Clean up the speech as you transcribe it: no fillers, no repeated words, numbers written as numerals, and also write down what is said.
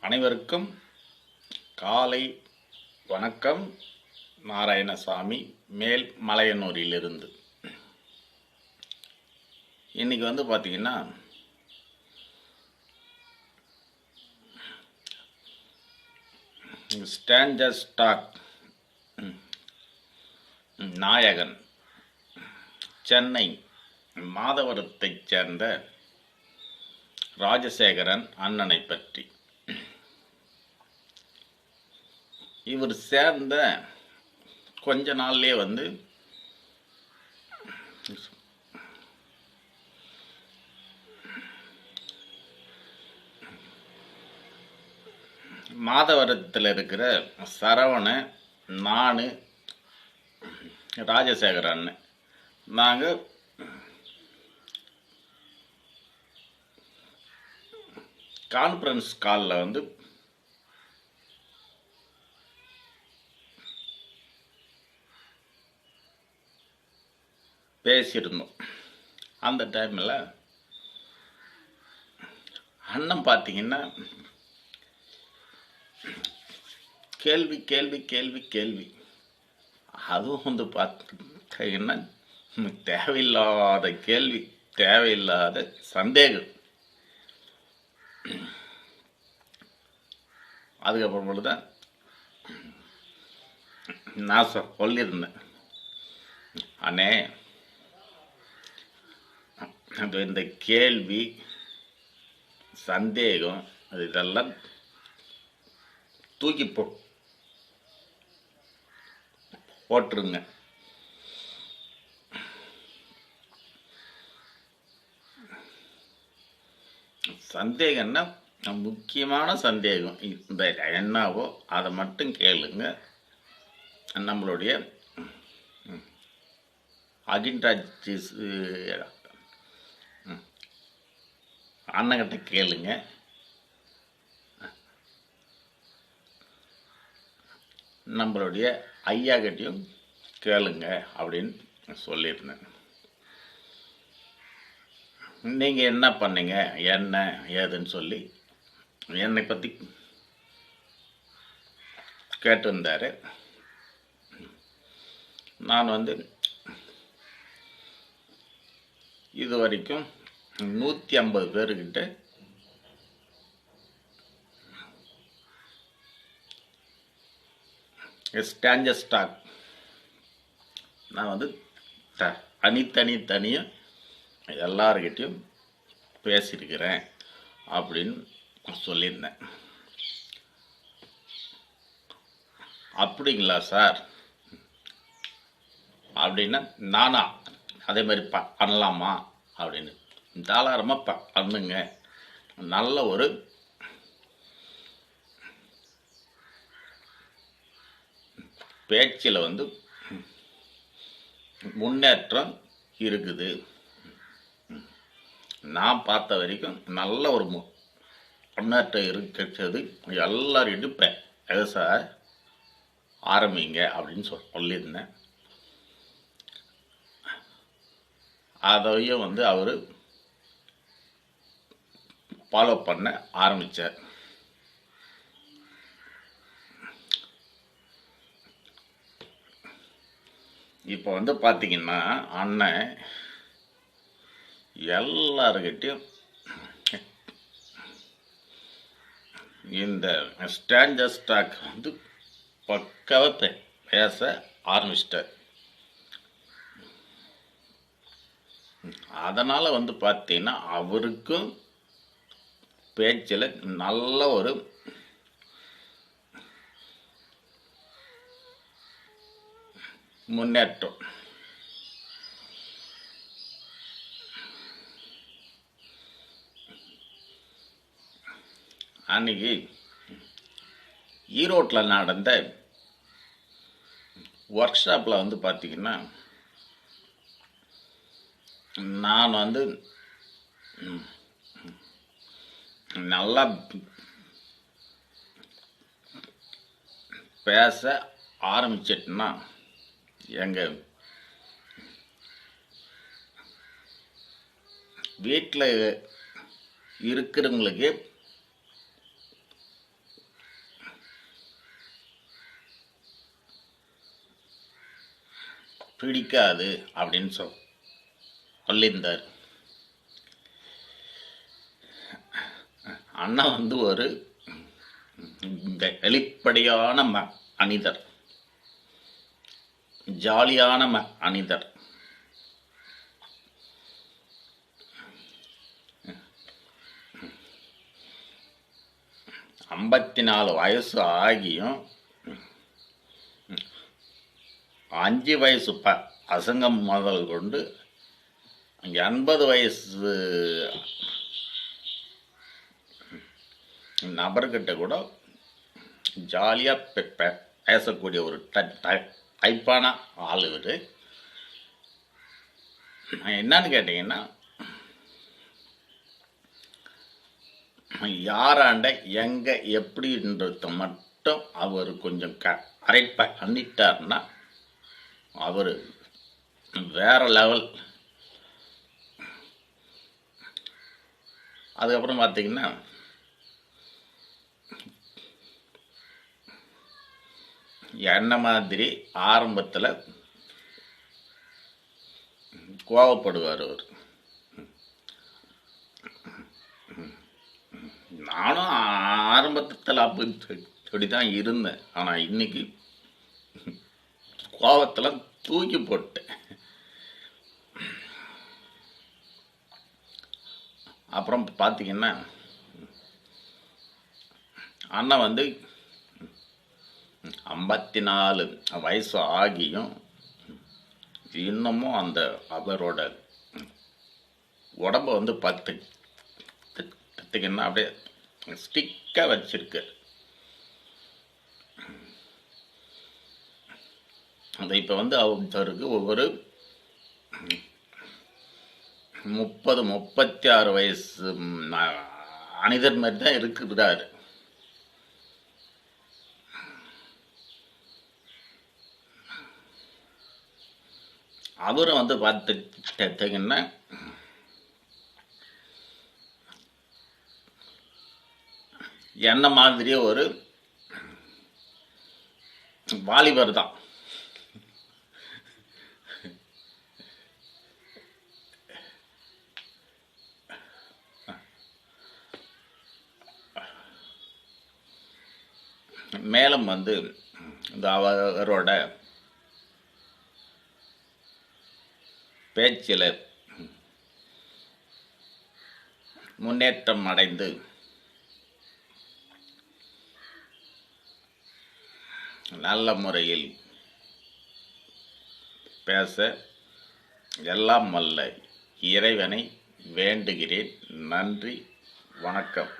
அனைவருக்கும் காலை வணக்கம். நாராயணசாமி, மேல் மலையனூரிலிருந்து. இன்றைக்கி பார்த்திங்கன்னா ஸ்டாண்டர்ட் ஸ்டாக் நாயகன் சென்னை மாதவரத்தைச் சேர்ந்த ராஜசேகரன் அண்ணனை பற்றி. இவர் சேர்ந்த கொஞ்ச நாள்லேயே மாதவரத்தில் இருக்கிற சரவண, நான், ராஜசேகரன் நாங்கள் கான்ஃபரன்ஸ் காலில் பேசியிருந்தோம். அந்த டைமில் அண்ணன் பார்த்திங்கன்னா கேள்வி கேள்வி கேள்வி கேள்வி அதுவும் பார்த்தீங்கன்னா தேவையில்லாத கேள்வி, தேவையில்லாத சந்தேகம். அதுக்கப்புறம் தான் நான் சொல்லியிருந்தேன், அண்ணே இந்த கேள்வி சந்தேகம் இதெல்லாம் தூக்கி போட்டுருங்க. சந்தேகம்னா முக்கியமான சந்தேகம் இந்த என்னவோ அதை மட்டும் கேளுங்க. நம்மளுடைய அஜின்ராஜ் அண்ணங்கிட்ட கேளுங்க. நம்மளுடைய ஐயா கிட்டையும் கேளுங்க அப்படின்னு சொல்லியிருந்தேன். நீங்கள் என்ன பண்ணீங்க, என்ன ஏதுன்னு சொல்லி என்னை பற்றி கேட்டிருந்தார். நான் இது வரைக்கும் 150 பேர்கிட்ட ஸ்டாண்டர்ட் ஸ்டாக் நான் தனியாக எல்லார்கிட்டையும் பேசியிருக்கிறேன் அப்படின்னு சொல்லியிருந்தேன். அப்படிங்களா சார் அப்படின்னா நானா அதே மாதிரி பண்ணலாமா அப்படின்னு. தாராளமாக பண்ணுங்க. நல்ல ஒரு பேச்சில் முன்னேற்றம் இருக்குது. நான் பார்த்த வரைக்கும் நல்ல ஒரு முன்னேற்றம் இருக்கிறது. எல்லார்கிட்டையும் பேச ஆரம்பிங்க அப்படின்னு சொல்லியிருந்தேன். அதையும் அவர் ஃபாலோ பண்ண ஆரம்பித்தார். இப்போ பார்த்தீங்கன்னா அண்ணன் எல்லார்கிட்டையும் இந்த ஸ்டாண்டர்ட் ஸ்டாக் பக்காவாக பேச ஆரம்பிச்சிட்டார். அதனால் பார்த்தீங்கன்னா அவருக்கும் பேச்சில் நல்ல ஒரு முன்னேற்றம். அன்னைக்கு ஈரோட்டில் நடந்த ஒர்க் ஷாப்பில் பார்த்தீங்கன்னா நான் நல்லா பேச ஆரம்பிச்சிட்டுன்னா எங்கள் வீட்டில் இருக்கிறவங்களுக்கே பிடிக்காது அப்படின்னு சொல்லியிருந்தார். அண்ணா வந்து ஒரு வெளிப்படையான மனிதர், ஜாலியான மனிதர். ஐம்பத்தி 4 வயசு ஆகியும் 5 வயசு பசங்க முதல் கொண்டு 80 வயசு நபர்கிட்ட கூட ஜாலியாக பேசக்கூடிய ஒரு டைப்பான ஆள் இவர். என்னன்னு கேட்டிங்கன்னா, யாராண்ட எங்கே எப்படின்றத மட்டும் அவர் கொஞ்சம் கரெக்ட் பண்ணிட்டார்னா அவர் வேற லெவல். அதுக்கப்புறம் பார்த்தீங்கன்னா, என்ன மாதிரி ஆரம்பத்தில் கோவப்படுவார் அவர். நானும் ஆரம்பத்தில் அப்படி தான் இருந்தேன். ஆனால் இன்னைக்கு கோவத்தில் தூக்கி போட்டேன். அப்புறம் பார்த்தீங்கன்னா, அண்ணன் வந்து 54 வயசு ஆகியும் இன்னமும் அந்த அவரோட உடம்பை வந்து பார்த்தீங்கன்னா அப்படியே ஸ்டிக்காக வச்சிருக்கு. அந்த இப்போ வந்து அவருக்கு ஒவ்வொரு 30-36 வயசு மனிதர் மாதிரி தான் இருக்கிறாரு. அவரும் வந்து பார்த்துட்டீங்கன்னா என்ன மாதிரியே ஒரு வாலிபர் தான். மேலும் வந்து இந்த அவரோட பேச்சில் முன்னேற்றம் அடைந்து நல்ல முறையில் பேச எல்லாம் வல்ல இறைவனை வேண்டுகிறேன். நன்றி, வணக்கம்.